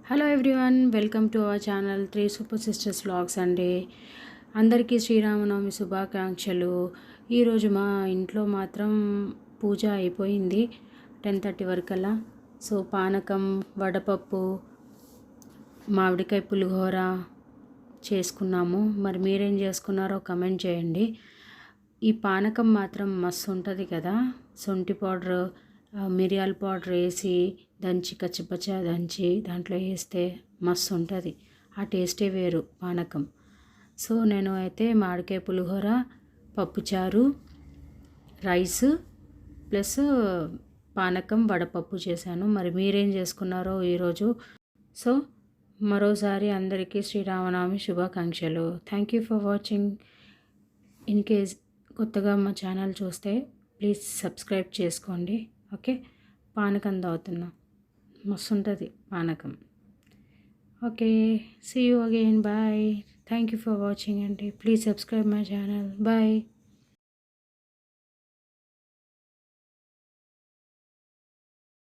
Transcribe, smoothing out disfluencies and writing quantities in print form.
Hello everyone, welcome to our channel 3 super sisters vlogs అండి. అందరికీ శ్రీరామనవమి శుభాకాంక్షలు. ఈరోజు మా ఇంట్లో మాత్రం పూజ అయిపోయింది 10:30 వరకల్లా. సో పానకం, వడపప్పు, మామిడికాయ పులిహోర చేసుకున్నాము. మరి మీరేం చేసుకున్నారో కమెంట్ చేయండి. ఈ పానకం మాత్రం మస్తు ఉంటుంది కదా. శొంఠి పౌడర్, మిరియాల పౌడర్ వేసి దంచి కచ్చిపచ్చ దంచి దాంట్లో వేస్తే మస్తు ఉంటుంది. ఆ టేస్టే వేరు పానకం. సో నేను అయితే మామిడికాయ పులిహోర, పప్పుచారు, రైస్ ప్లస్ పానకం, వడపప్పు చేశాను. మరి మీరేం చేసుకున్నారో ఈరోజు. సో మరోసారి అందరికీ శ్రీరామనవమి శుభాకాంక్షలు. Thank you for watching. In case కొత్తగా మా ఛానల్ చూస్తే ప్లీజ్ సబ్స్క్రైబ్ చేసుకోండి. ఓకే, పానకం తాగుతున్నా, మస్తు ఉంటుంది పానకం. Okay, see you again, bye. Thank you for watching అండి. Please subscribe my channel. Bye.